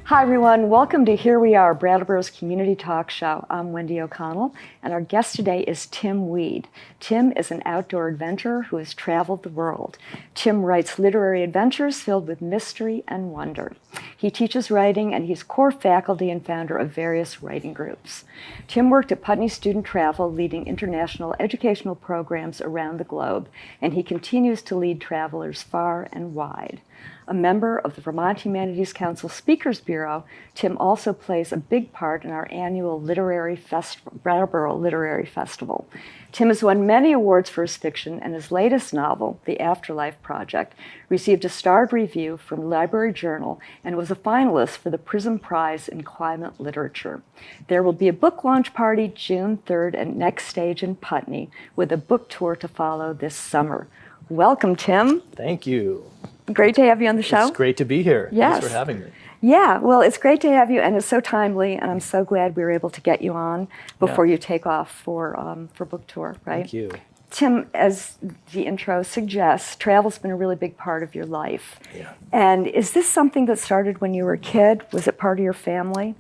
Hi everyone, welcome to Here We Are, Brattleboro's community talk show. I'm Wendy O'Connell, and our guest today is Tim Weed. Tim is an outdoor adventurer who has traveled the world. Tim writes literary adventures filled with mystery and wonder. He teaches writing, and he's core faculty and founder of various writing groups. Tim worked at Putney Student Travel, leading international educational programs around the globe, and he continues to lead travelers far and wide. A member of the Vermont Humanities Council Speakers Bureau, Tim also plays a big part in our annual Brattleboro Literary Festival. Tim has won many awards for his fiction, and his latest novel, The AFTERLIFE Project, received a starred review from Library Journal and was a finalist for the Prism Prize in Climate Literature. There will be a book launch party June 3rd at Next Stage in Putney, with a book tour to follow this summer. Welcome, Tim. Thank you. Great to have you on the show. It's great to be here. Yes. Thanks for having me. Yeah, well, it's great to have you, and it's so timely, and I'm so glad we were able to get you on before you take off for book tour, right? Thank you. Tim, as the intro suggests, travel's been a really big part of your life. Yeah. And is this something that started when you were a kid? Was it part of your family?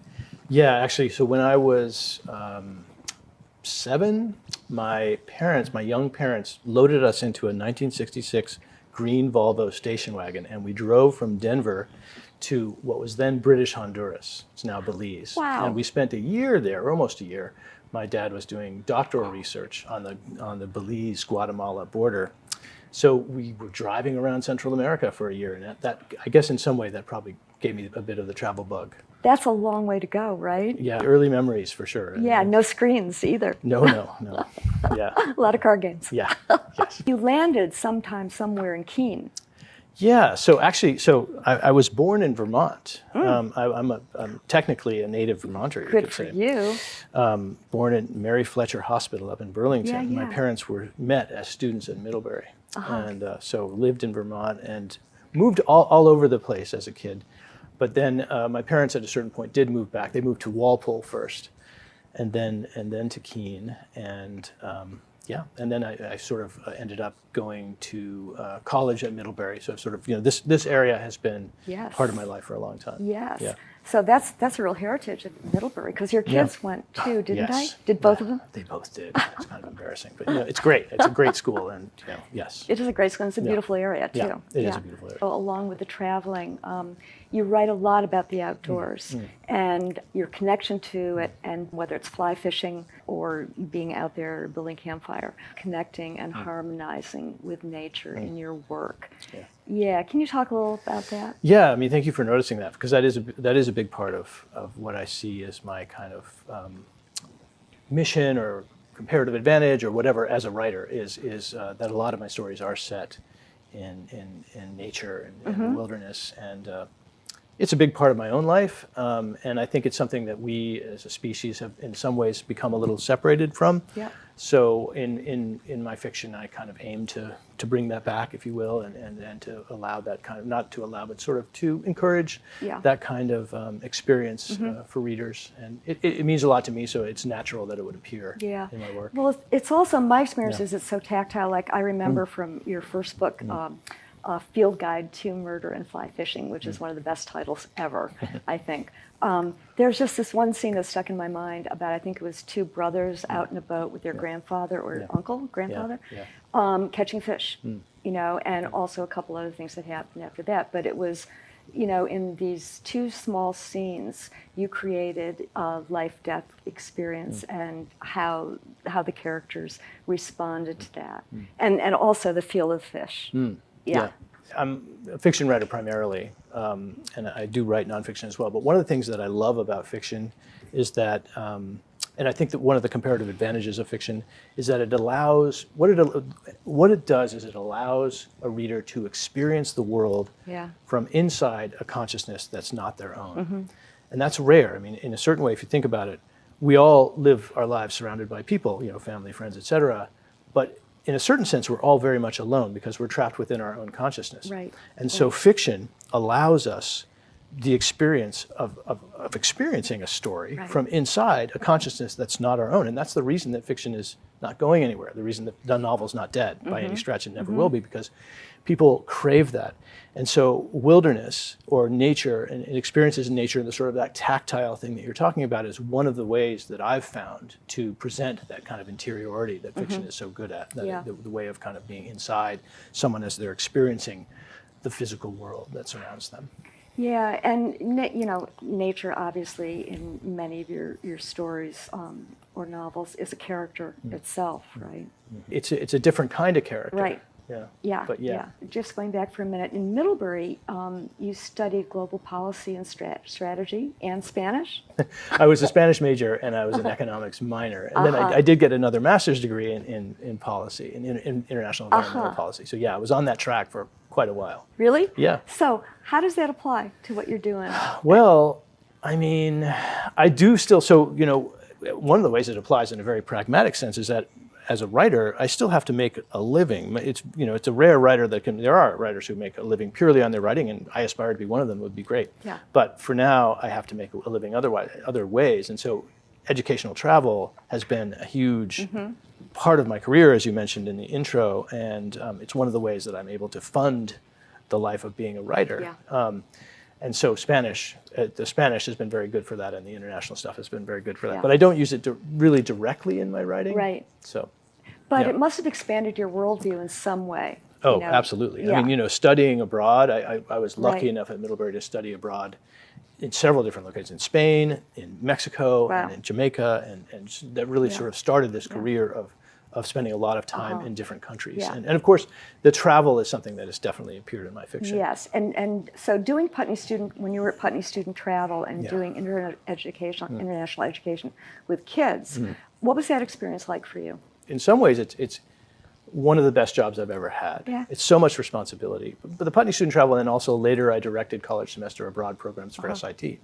Yeah, actually, so when I was 7, my young parents, loaded us into a 1966 green Volvo station wagon, and we drove from Denver to what was then British Honduras. It's now Belize. Wow. And we spent a year there, almost a year. My dad was doing doctoral research on the Belize-Guatemala border. So we were driving around Central America for a year, and that I guess in some way that probably gave me a bit of the travel bug. That's a long way to go, right? Yeah, early memories for sure. Yeah, no screens either. No. Yeah. A lot of card games. Yeah. Yes. You landed sometime somewhere in Keene. Yeah. So actually, I was born in Vermont. I'm technically a native Vermonter. You Good could for say. you. Born at Mary Fletcher Hospital up in Burlington. Yeah. My parents met as students in Middlebury, and so lived in Vermont and moved all over the place as a kid. But then my parents at a certain point did move back. They moved to Walpole first, and then to Keene, and then I sort of ended up going to college at Middlebury. So I've sort of, this area has been part of my life for a long time. Yes. Yeah. So that's a real heritage at Middlebury, because your kids went too, didn't they? Did both of them? They both did. It's kind of embarrassing, but it's great. It's a great school, and yes. It is a great school, and it's a beautiful area too. Yeah, it is a beautiful area. So along with the traveling, you write a lot about the outdoors and your connection to it, and whether it's fly fishing or being out there building campfire, connecting and harmonizing with nature in your work. Yeah, can you talk a little about that? Yeah, I mean, thank you for noticing that, because that is a big part of what I see as my kind of mission or comparative advantage or whatever as a writer is that a lot of my stories are set in nature and the wilderness, and it's a big part of my own life, and I think it's something that we as a species have in some ways become a little separated from. Yeah. So in my fiction, I kind of aim to bring that back, if you will, and to allow that kind of, not to allow, but sort of to encourage that kind of experience for readers. And it means a lot to me, so it's natural that it would appear in my work. Well, it's also, my experience is it's so tactile. Like I remember from your first book, Field Guide to Murder and Fly Fishing, which is one of the best titles ever, I think. There's just this one scene that stuck in my mind about, I think it was 2 brothers out in a boat with their grandfather or grandfather, catching fish, and also a couple other things that happened after that. But it was, in these 2 small scenes, you created a life-death experience and how the characters responded to that, and also the feel of the fish. Yeah. I'm a fiction writer primarily, and I do write nonfiction as well. But one of the things that I love about fiction is that, and I think that one of the comparative advantages of fiction is that it allows, what it does is it allows a reader to experience the world from inside a consciousness that's not their own. And that's rare. I mean, in a certain way, if you think about it, we all live our lives surrounded by people, family, friends, etc. But in a certain sense, we're all very much alone because we're trapped within our own consciousness. Right. And so fiction allows us the experience of experiencing a story from inside a consciousness that's not our own. And that's the reason that fiction is not going anywhere. The reason the novel's not dead by any stretch, and never will be, because people crave that. And so wilderness or nature and experiences in nature and the sort of that tactile thing that you're talking about is one of the ways that I've found to present that kind of interiority that fiction is so good at, the way of kind of being inside someone as they're experiencing the physical world that surrounds them. Yeah, and nature obviously in many of your stories or novels is a character itself, right? It's a different kind of character. Right. Yeah. Yeah, But yeah. Just going back for a minute, in Middlebury, you studied global policy and strategy and Spanish? I was a Spanish major and I was an economics minor. And then I did get another master's degree in policy, in international environmental policy. So yeah, I was on that track for quite a while. Really? Yeah. So how does that apply to what you're doing? Well, I mean, I do still, so, one of the ways it applies in a very pragmatic sense is that as a writer, I still have to make a living. It's a rare writer there are writers who make a living purely on their writing, and I aspire to be one of them. Would be great. Yeah. But for now, I have to make a living other ways. And so educational travel has been a huge part of my career, as you mentioned in the intro, and it's one of the ways that I'm able to fund the life of being a writer. Yeah. And so the Spanish has been very good for that, and the international stuff has been very good for that. Yeah. But I don't use it really directly in my writing. Right. So. But Yeah. it must have expanded your worldview in some way. Oh, absolutely. Yeah. I mean, studying abroad, I was lucky Right. enough at Middlebury to study abroad in several different locations, in Spain, in Mexico, Wow. and in Jamaica, and that really sort of started this career of spending a lot of time in different countries. Yeah. And of course, the travel is something that has definitely appeared in my fiction. Yes, and so doing when you were at Putney Student Travel and doing international education with kids, what was that experience like for you? In some ways, it's one of the best jobs I've ever had. Yeah. It's so much responsibility. But the Putney Student Travel, and also later I directed college semester abroad programs for SIT.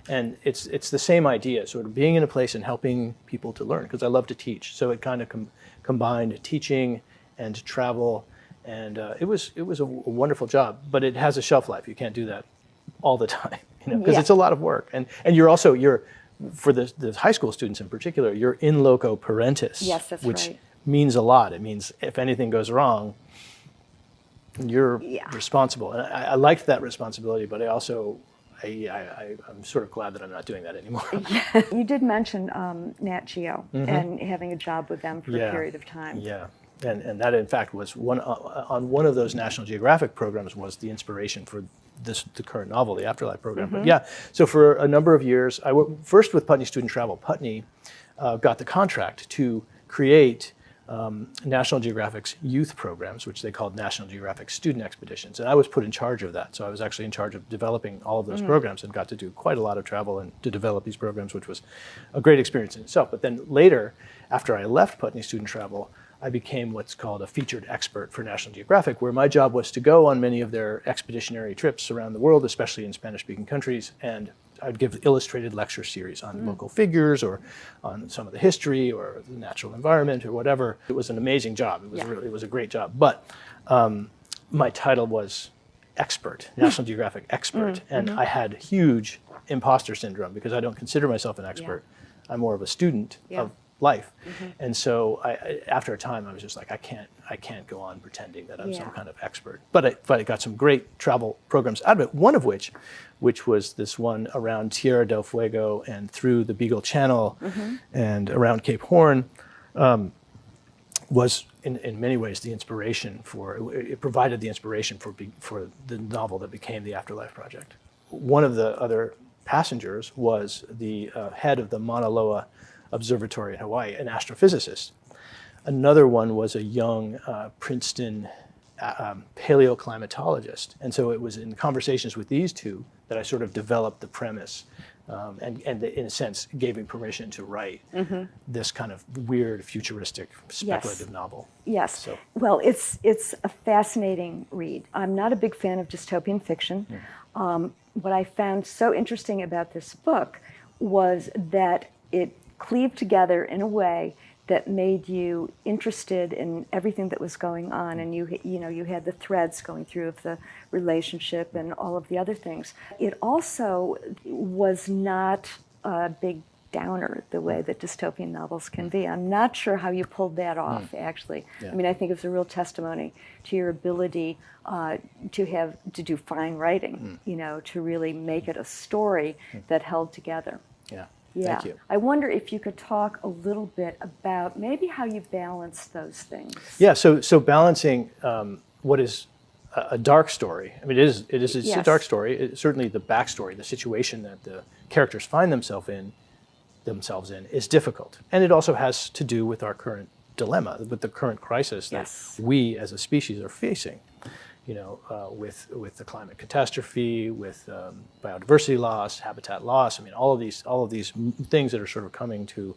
And it's the same idea, sort of being in a place and helping people to learn, because I love to teach. So it kind of combined teaching and travel, and it was a wonderful job. But it has a shelf life. You can't do that all the time, because it's a lot of work. And you're for the high school students in particular, you're in loco parentis. Yes, that's which right. means a lot. It means if anything goes wrong, you're responsible. And I liked that responsibility, but I also, I'm sort of glad that I'm not doing that anymore. You did mention Nat Geo and having a job with them for a period of time. Yeah, and that in fact was on one of those National Geographic programs was the inspiration for the current novel, the Afterlife program. But yeah, so for a number of years, I worked first with Putney Student Travel. Putney got the contract to create National Geographic's youth programs, which they called National Geographic Student Expeditions. And I was put in charge of that. So I was actually in charge of developing all of those programs and got to do quite a lot of travel and to develop these programs, which was a great experience in itself. But then later, after I left Putney Student Travel, I became what's called a featured expert for National Geographic, where my job was to go on many of their expeditionary trips around the world, especially in Spanish-speaking countries, and I'd give illustrated lecture series on local figures or on some of the history or the natural environment or whatever. It was an amazing job. It was a great job. But my title was expert, National Geographic expert, and I had huge imposter syndrome because I don't consider myself an expert. I'm more of a student of life. And so after a time, I was just like, I can't go on pretending that I'm some kind of expert. But I got some great travel programs out of it, one of which was this one around Tierra del Fuego and through the Beagle Channel and around Cape Horn, was in many ways the inspiration it provided the inspiration for the novel that became the Afterlife Project. One of the other passengers was the head of the Mauna Loa Observatory in Hawaii, an astrophysicist. Another one was a young Princeton paleoclimatologist. And so it was in conversations with these two that I sort of developed the premise and in a sense gave me permission to write this kind of weird, futuristic, speculative novel. Yes. So. Well, it's a fascinating read. I'm not a big fan of dystopian fiction. What I found so interesting about this book was that it cleaved together in a way that made you interested in everything that was going on, and you had the threads going through of the relationship and all of the other things. It also was not a big downer the way that dystopian novels can be. I'm not sure how you pulled that off, actually. Yeah. I mean, I think it's a real testimony to your ability to do fine writing, you know, to really make it a story that held together. Yeah. Yeah. Thank you. I wonder if you could talk a little bit about maybe how you balance those things. Yeah. So balancing what is a dark story. I mean, it's Yes. a dark story. Certainly, the backstory, the situation that the characters find themselves in, is difficult, and it also has to do with our current dilemma, with the current crisis that Yes. we as a species are facing. You know, with the climate catastrophe, with biodiversity loss, habitat loss. I mean, all of these things that are sort of coming to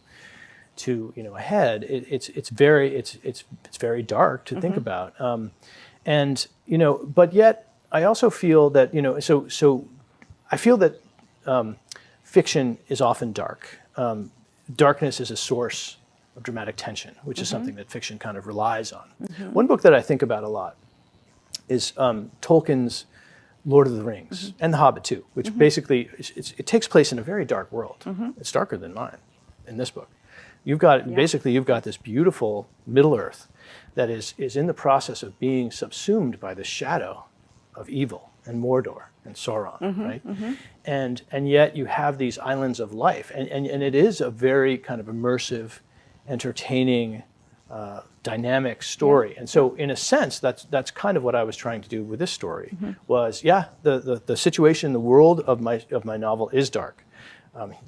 a head. It's very dark to think about. And but yet I also feel that so I feel that fiction is often dark. Darkness is a source of dramatic tension, which is something that fiction kind of relies on. One book that I think about a lot is Tolkien's Lord of the Rings and The Hobbit too, which basically it takes place in a very dark world. It's darker than mine in this book. You've got this beautiful Middle Earth that is in the process of being subsumed by the shadow of evil and Mordor and Sauron, right? And yet you have these islands of life, and it is a very kind of immersive, entertaining, dynamic story. And so in a sense, that's kind of what I was trying to do with this story. Was the situation, the world of my novel is dark.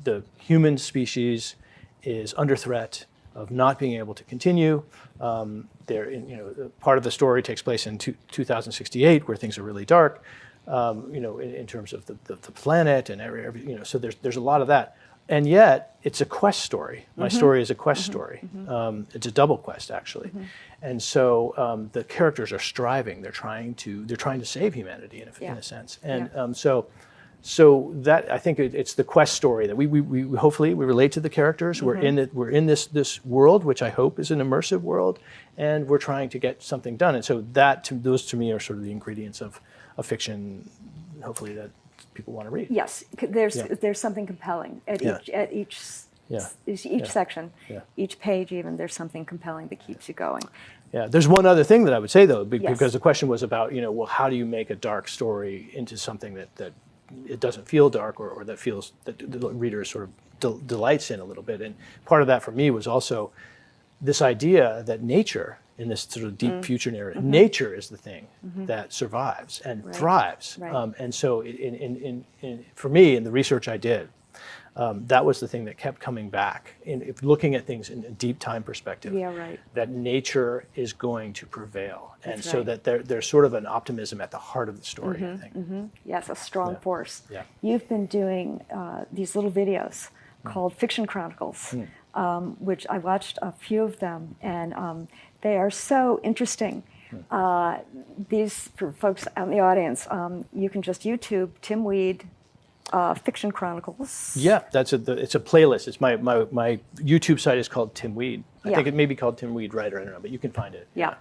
The human species is under threat of not being able to continue. Part of the story takes place in 2068, where things are really dark. In terms of the planet and every so there's a lot of that. And yet, it's a quest story. My story is a quest story. It's a double quest, actually. And so the characters are striving. They're trying to save humanity in a sense. And so that I think it's the quest story that we hopefully we relate to the characters. We're in this world, which I hope is an immersive world, and we're trying to get something done. And so those to me are sort of the ingredients of fiction. Hopefully that people want to read. Yes, there's something compelling at each section, each page even. There's something compelling that keeps you going. Yeah, there's one other thing that I would say though, because the question was about how do you make a dark story into something that it doesn't feel dark or that feels that the reader sort of delights in a little bit. And part of that for me was also this idea that nature, in this sort of deep future narrative, nature is the thing that survives and thrives. Right. And so for me, in the research I did, that was the thing that kept coming back. If looking at things in a deep time perspective, that nature is going to prevail. And so that there's sort of an optimism at the heart of the story, I think. Yes, a strong force. Yeah. You've been doing these little videos called Fiction Chronicles, which I watched a few of them, and they are so interesting. These, for folks out in the audience, you can just YouTube Tim Weed, Fiction Chronicles. Yeah, it's a playlist. It's my YouTube site is called Tim Weed. I think it may be called Tim Weed Writer. I don't know, but you can find it. Yeah.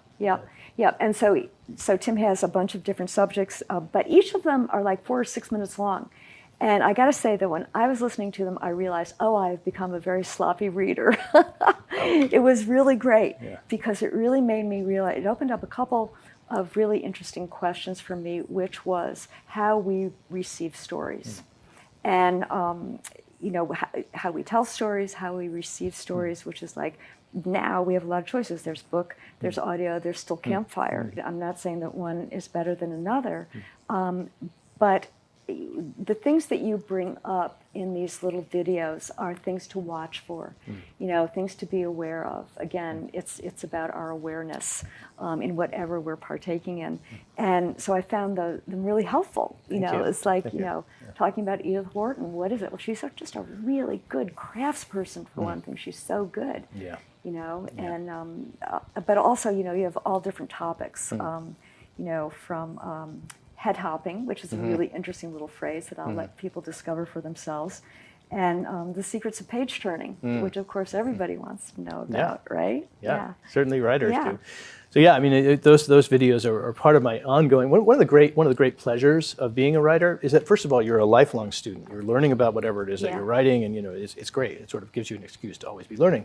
And so Tim has a bunch of different subjects, but each of them are like 4 or 6 minutes long. And I got to say that when I was listening to them, I realized, I've become a very sloppy reader. It was really great because it really made me realize, it opened up a couple of really interesting questions for me, which was how we receive stories. And, how we tell stories, how we receive stories, which is like, now we have a lot of choices. There's book, there's audio, there's still campfire. I'm not saying that one is better than another, but the things that you bring up in these little videos are things to watch for, things to be aware of. Again, it's about our awareness in whatever we're partaking in. And so I found them really helpful. It's like, talking about Edith Wharton, what is it? Well, she's just a really good craftsperson for one thing. She's so good. Yeah. And but also, you have all different topics, from head hopping, which is a really interesting little phrase that I'll let people discover for themselves, and The Secrets of Page Turning, which of course everybody wants to know about, right? Yeah, certainly writers Yeah. do. So yeah, I mean, those videos are part of my ongoing. One of the great pleasures of being a writer is that, first of all, you're a lifelong student. You're learning about whatever it is that you're writing, and it's great. It sort of gives you an excuse to always be learning.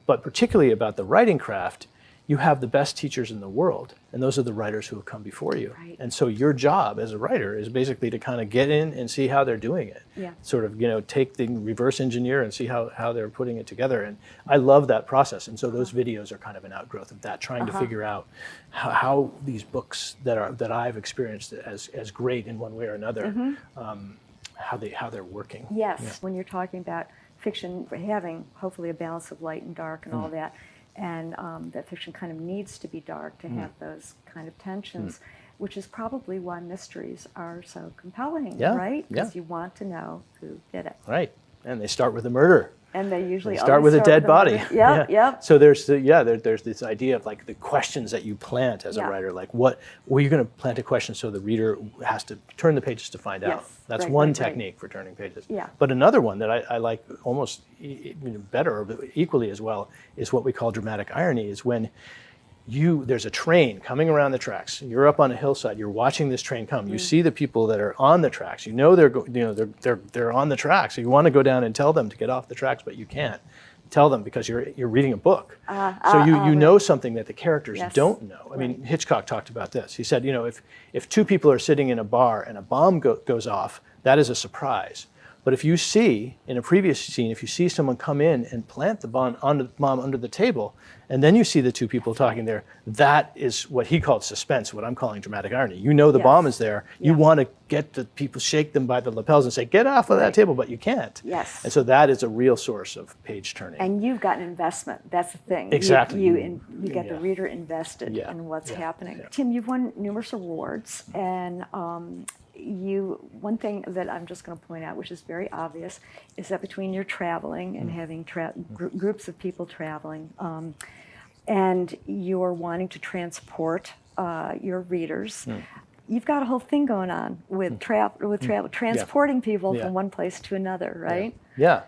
But particularly about the writing craft, you have the best teachers in the world, and those are the writers who have come before you. Right. And so your job as a writer is basically to kind of get in and see how they're doing it. Yeah. Sort of, take the reverse engineer and see how they're putting it together. And I love that process. And so those videos are kind of an outgrowth of that, trying to figure out how these books that I've experienced as great in one way or another, how they're working. Yes, Yeah. when you're talking about fiction having hopefully a balance of light and dark and all that, and that fiction kind of needs to be dark to have those kind of tensions, which is probably why mysteries are so compelling, right? Because you want to know who did it. Right, and they start with a murder. And they usually start with a dead body. Yep. So there's this idea of like the questions that you plant as a writer. Like you're going to plant a question so the reader has to turn the pages to find out. That's one technique for turning pages. Yeah. But another one that I like almost better or equally as well is what we call dramatic irony. Is when there's a train coming around the tracks. You're up on a hillside. You're watching this train come. You see the people that are on the tracks. They're on the tracks. So you want to go down and tell them to get off the tracks, but you can't tell them because you're reading a book. So you know something that the characters don't know. I mean, Hitchcock talked about this. He said, if two people are sitting in a bar and a bomb goes off, that is a surprise. But if you see, in a previous scene, if you see someone come in and plant the bomb under the table, and then you see the two people talking there, that is what he called suspense, what I'm calling dramatic irony. You know the bomb is there. You want to get the people, shake them by the lapels and say, get off of that table, but you can't. Yes. And so that is a real source of page turning. And you've got an investment. That's the thing. Exactly. You get the reader invested in what's happening. Yeah. Tim, you've won numerous awards, and one thing that I'm just going to point out, which is very obvious, is that between your traveling and having groups of people traveling, and you're wanting to transport your readers, you've got a whole thing going on with travel, transporting people from one place to another, right? Yeah.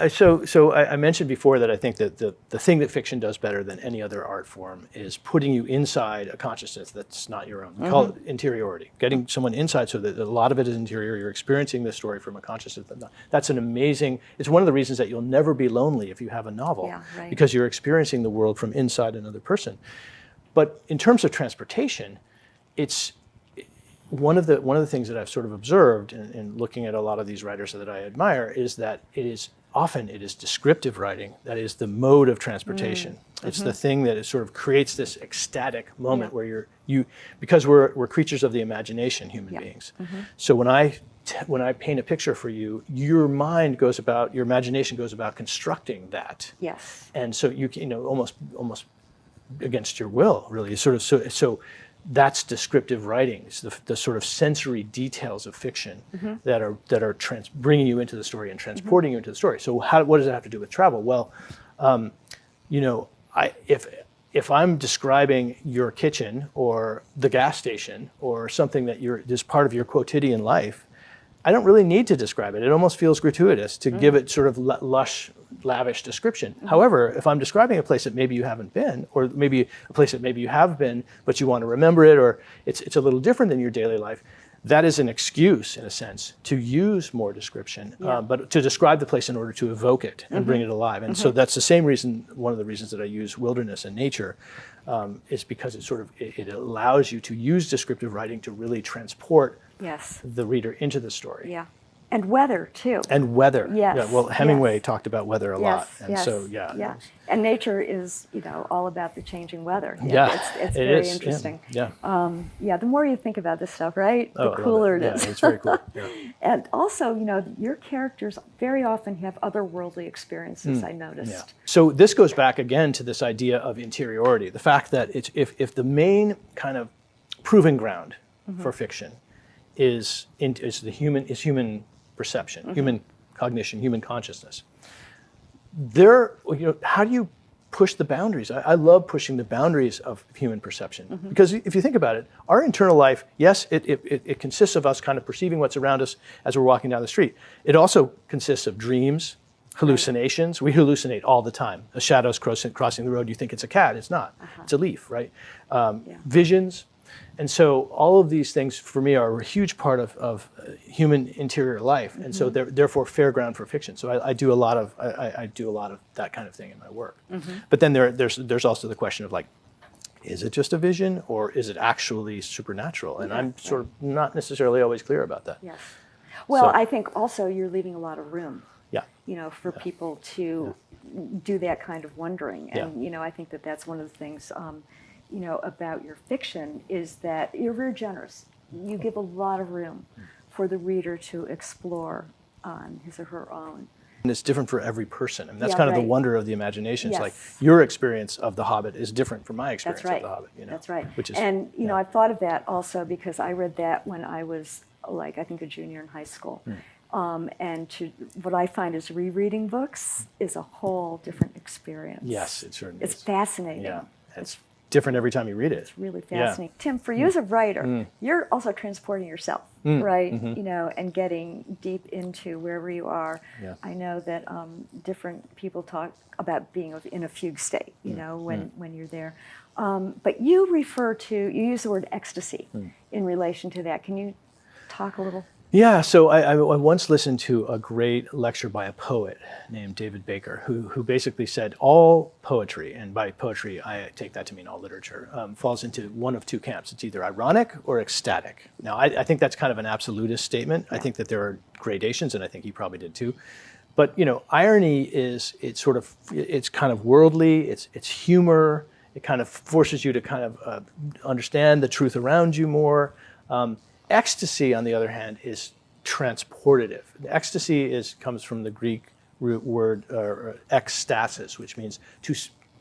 So I mentioned before that I think that the thing that fiction does better than any other art form is putting you inside a consciousness that's not your own. We call it interiority, getting someone inside so that a lot of it is interior. You're experiencing this story from a consciousness. That's an amazing, it's one of the reasons that you'll never be lonely if you have a novel, because you're experiencing the world from inside another person. But in terms of transportation, it's one of the things that I've sort of observed in looking at a lot of these writers that I admire is that it is descriptive writing that is the mode of transportation. It's the thing that sort of creates this ecstatic moment where because we're creatures of the imagination, human beings. So when I paint a picture for you, your imagination goes about constructing that. Yes. And so almost against your will, really, sort of so. That's descriptive writing. It's the sort of sensory details of fiction that are bringing you into the story and transporting you into the story. So what does it have to do with travel? Well, if I'm describing your kitchen or the gas station or something that is part of your quotidian life, I don't really need to describe it. It almost feels gratuitous to give it sort of lush, lavish description. However, if I'm describing a place that maybe you haven't been, or maybe a place that maybe you have been, but you want to remember it, or it's a little different than your daily life, that is an excuse, in a sense, to use more description, but to describe the place in order to evoke it and bring it alive. And so that's the same reason, one of the reasons that I use wilderness and nature, is because it allows you to use descriptive writing to really transport the reader into the story. Yeah. And weather, too. And weather. Yes. Yeah, well, Hemingway talked about weather a lot. And so, Yeah. And nature is, all about the changing weather. Yeah. It's very interesting. Yeah. The more you think about this stuff, right? The I cooler love it is. Yeah, it's very cool. Yeah. And also, your characters very often have otherworldly experiences, I noticed. Yeah. So this goes back again to this idea of interiority. The fact that if the main kind of proving ground for fiction is human perception, human cognition, human consciousness. How do you push the boundaries. I love pushing the boundaries of human perception. Because if you think about it, our internal life, yes, it consists of us kind of perceiving what's around us as we're walking down the street. It also consists of dreams, hallucinations. We hallucinate all the time. A shadow's crossing the road, you think it's a cat. It's not. It's a leaf, right? Visions. And so all of these things for me are a huge part of human interior life, and so they're therefore fair ground for fiction. So I do a lot of that kind of thing in my work. But then there's also the question of like, is it just a vision or is it actually supernatural? And I'm sort of not necessarily always clear about that. Yes. Well, So- I think also you're leaving a lot of room, Yeah. for people to do that kind of wondering. And, Yeah. I think that that's one of the things, about your fiction is that you're very generous. You give a lot of room for the reader to explore on his or her own. And it's different for every person. I mean, that's Yeah, kind of right. the wonder of the imagination. It's like Yes. your experience of The Hobbit is different from my experience That's right. of The Hobbit. That's right. Which is, And, I've thought of that also because I read that when I was, like, I think a junior in high school. What I find is rereading books is a whole different experience. Yes, it certainly It's is. fascinating. Yeah, it's different every time you read it. It's really Yeah. fascinating. Tim, for you as a writer, you're also transporting yourself, right? And getting deep into wherever you are. Yeah. I know that different people talk about being in a fugue state, when you're there. But you use the word ecstasy in relation to that. Can you talk a little? Yeah, so I once listened to a great lecture by a poet named David Baker, who basically said all poetry, and by poetry I take that to mean all literature, falls into one of two camps. It's either ironic or ecstatic. Now, I think that's kind of an absolutist statement. I think that there are gradations, and I think he probably did too. But irony it's kind of worldly. It's humor. It kind of forces you to kind of understand the truth around you more. Ecstasy, on the other hand, is transportative. The ecstasy comes from the Greek root word ekstasis, which means to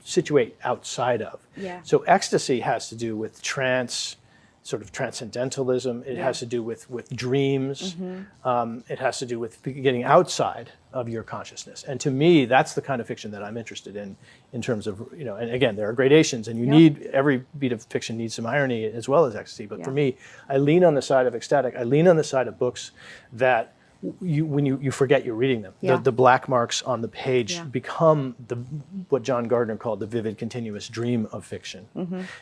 situate outside of. Yeah. So ecstasy has to do with sort of transcendentalism. It has to do with dreams. It has to do with getting outside of your consciousness. And to me, that's the kind of fiction that I'm interested in terms of, and again, there are gradations, and every beat of fiction needs some irony as well as ecstasy. But for me, I lean on the side of ecstatic. I lean on the side of books that when you forget you're reading them. Yeah. The black marks on the page become what John Gardner called the vivid, continuous dream of fiction.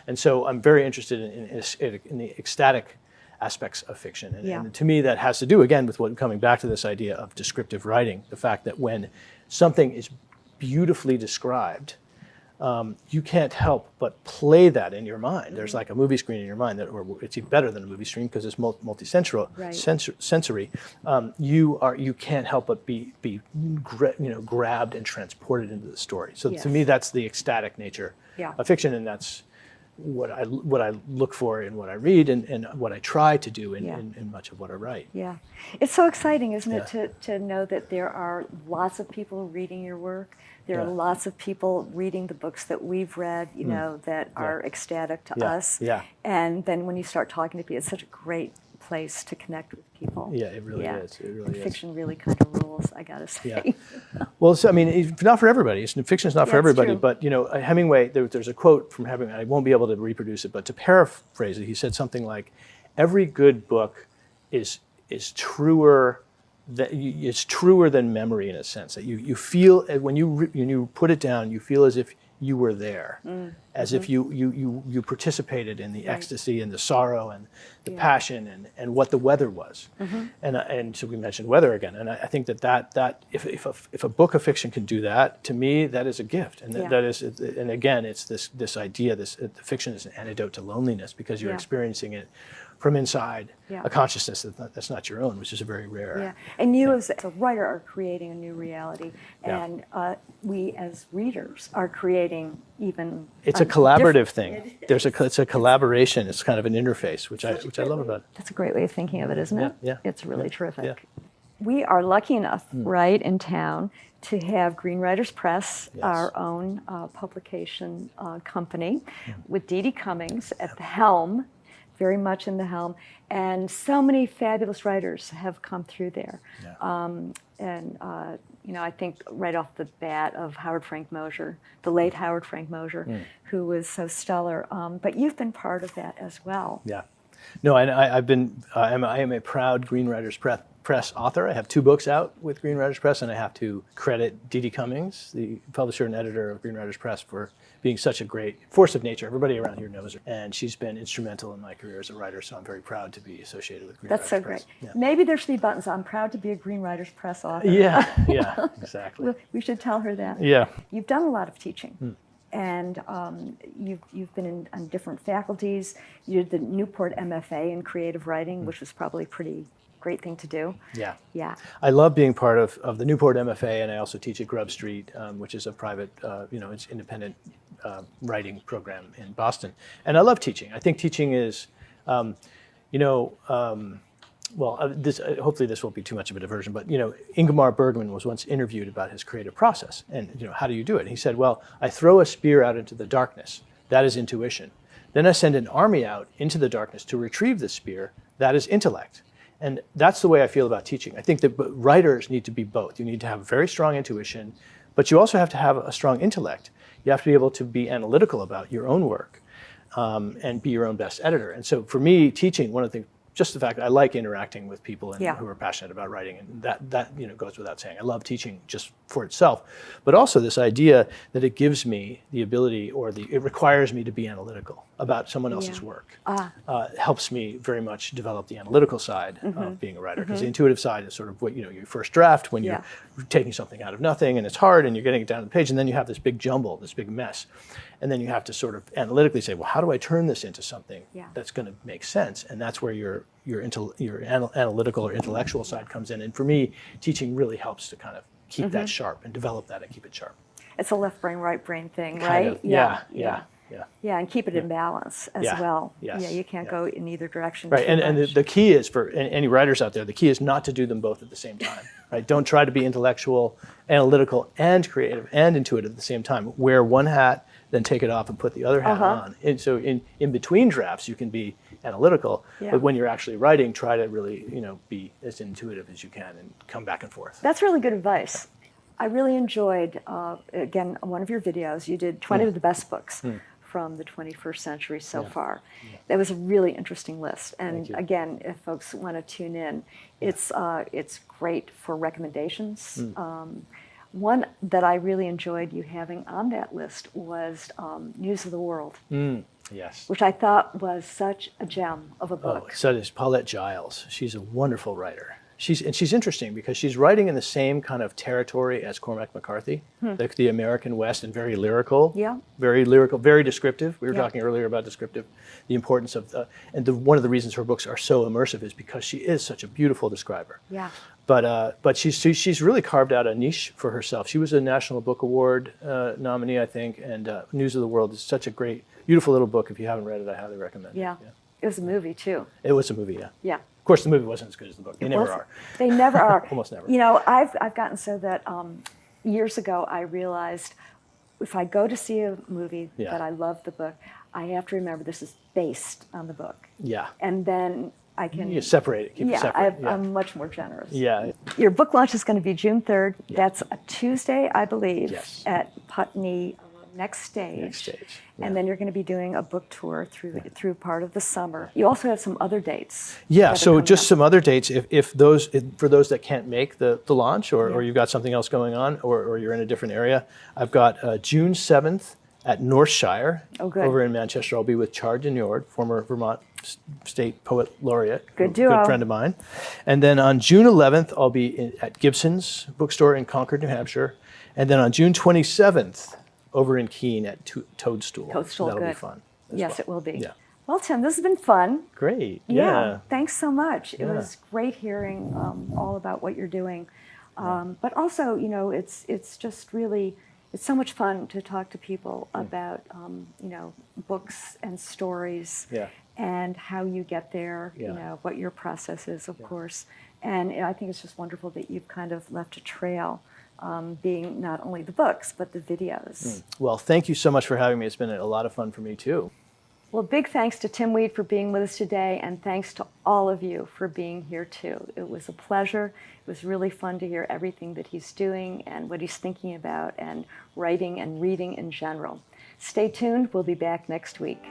And so I'm very interested in the ecstatic aspects of fiction. And to me, that has to do, again, with coming back to this idea of descriptive writing, the fact that when something is beautifully described, you can't help but play that in your mind. There's like a movie screen in your mind, or it's even better than a movie screen because it's multi-sensory. Sensory. You can't help but be grabbed and transported into the story. So to me, that's the ecstatic nature of fiction, and that's what I look for in what I read and what I try to do in much of what I write. Yeah. It's so exciting, isn't it, to know that there are lots of people reading your work. There are lots of people reading the books that we've read, that are ecstatic to us. Yeah. And then when you start talking to people, it's such a great place to connect with people. Yeah, it really is. It really is. Fiction really kind of rules, I gotta say. Well, so, I mean, it's not for everybody. Fiction is not for everybody. True. But Hemingway, there's a quote from Hemingway. I won't be able to reproduce it, but to paraphrase it, he said something like, "Every good book is truer." It's truer than memory in a sense. That you feel when you put it down, you feel as if you were there, as if you participated in the ecstasy and the sorrow and the passion and what the weather was. And so we mentioned weather again. And I think that if a book of fiction can do that, to me that is a gift. And that is, and again, it's this idea. The fiction is an antidote to loneliness because you're experiencing it from inside a consciousness that's not your own, which is a very rare. Yeah, and you as a writer are creating a new reality, and we as readers are creating even. It's a collaborative thing. It's a collaboration. It's kind of an interface, which I love about it. That's a great way of thinking of it, isn't it? Yeah. It's really terrific. Yeah. We are lucky enough, right, in town to have Green Writers Press, Yes. our own publication company, with Dee Dee Cummings at the helm, very much in the helm, and so many fabulous writers have come through there. I think right off the bat of Howard Frank Mosher, the late Howard Frank Mosher, who was so stellar. But you've been part of that as well. Yeah. No, and I am a proud Green Writers Press author. I have 2 books out with Green Writers Press, and I have to credit Dee Dee Cummings, the publisher and editor of Green Writers Press, for being such a great force of nature. Everybody around here knows her, and she's been instrumental in my career as a writer, so I'm very proud to be associated with Green Writers Press. That's so great. Yeah. Maybe there should be buttons. I'm proud to be a Green Writers Press author. Yeah, exactly. We should tell her that. Yeah. You've done a lot of teaching. And you've been on different faculties. You did the Newport MFA in creative writing, which was probably a pretty great thing to do. Yeah. I love being part of the Newport MFA, and I also teach at Grub Street, which is a private, it's independent writing program in Boston. And I love teaching. I think teaching is, hopefully this won't be too much of a diversion, but Ingmar Bergman was once interviewed about his creative process, and how do you do it? And he said, well, I throw a spear out into the darkness. That is intuition. Then I send an army out into the darkness to retrieve the spear. That is intellect. And that's the way I feel about teaching. I think that writers need to be both. You need to have very strong intuition, but you also have to have a strong intellect. You have to be able to be analytical about your own work and be your own best editor. And so for me, teaching, one of the things, just the fact that I like interacting with people who are passionate about writing, and that goes without saying. I love teaching just for itself, but also this idea that it gives me the ability, it requires me to be analytical about someone else's work. Helps me very much develop the analytical side of being a writer, because the intuitive side is sort of what your first draft, when you're taking something out of nothing and it's hard and you're getting it down to the page, and then you have this big jumble, this big mess. And then you have to sort of analytically say, well, how do I turn this into something that's going to make sense? And that's where your analytical or intellectual side comes in. And for me, teaching really helps to kind of keep that sharp and develop that and keep it sharp. It's a left brain, right brain thing, kind right? Of. Yeah, and keep it in balance as well. Yes. Yeah, you can't go in either direction. Right, and the key is, for any writers out there, the key is not to do them both at the same time. Right? Don't try to be intellectual, analytical, and creative and intuitive at the same time. Wear one hat, then take it off and put the other hat on. And so in between drafts, you can be analytical, but when you're actually writing, try to really be as intuitive as you can and come back and forth. That's really good advice. I really enjoyed, again, one of your videos. You did 20 of the best books from the 21st century so far. That was a really interesting list. And again, if folks want to tune in, it's great for recommendations. One that I really enjoyed you having on that list was News of the World. Yes. Which I thought was such a gem of a book. So is Paulette Giles. She's a wonderful writer. She's interesting because she's writing in the same kind of territory as Cormac McCarthy, the American West, and very lyrical. Very lyrical, very descriptive. We were talking earlier about descriptive, the importance of, one of the reasons her books are so immersive is because she is such a beautiful describer. But she's really carved out a niche for herself. She was a National Book Award nominee, I think, and News of the World is such a great, beautiful little book. If you haven't read it, I highly recommend it. It was a movie too. It was a movie, Yeah. Of course, the movie wasn't as good as the book. They never are. They never are. Almost never. I've gotten so that years ago I realized if I go to see a movie that I love the book, I have to remember this is based on the book. And then I can... You separate it, keep it separate. I'm much more generous. Yeah. Your book launch is going to be June 3rd. That's a Tuesday, I believe, at Putney Next Stage. And then you're going to be doing a book tour through part of the summer. You also have some other dates. So just some other dates, for those that can't make the launch, or you've got something else going on, or you're in a different area. I've got June 7th at Northshire over in Manchester. I'll be with Chard Denyord, former Vermont State Poet Laureate, good friend of mine. And then on June 11th, I'll be at Gibson's bookstore in Concord, New Hampshire. And then on June 27th, over in Keene at Toadstool. That'll be fun. Yes, it will be. Yeah. Well, Tim, this has been fun. Great. Thanks so much. It was great hearing all about what you're doing. But also, it's just really, it's so much fun to talk to people about, books and stories and how you get there, what your process is, of course. And I think it's just wonderful that you've kind of left a trail. Being not only the books, but the videos. Well, thank you so much for having me. It's been a lot of fun for me, too. Well, big thanks to Tim Weed for being with us today, and thanks to all of you for being here too. It was a pleasure. It was really fun to hear everything that he's doing and what he's thinking about and writing and reading in general. Stay tuned. We'll be back next week.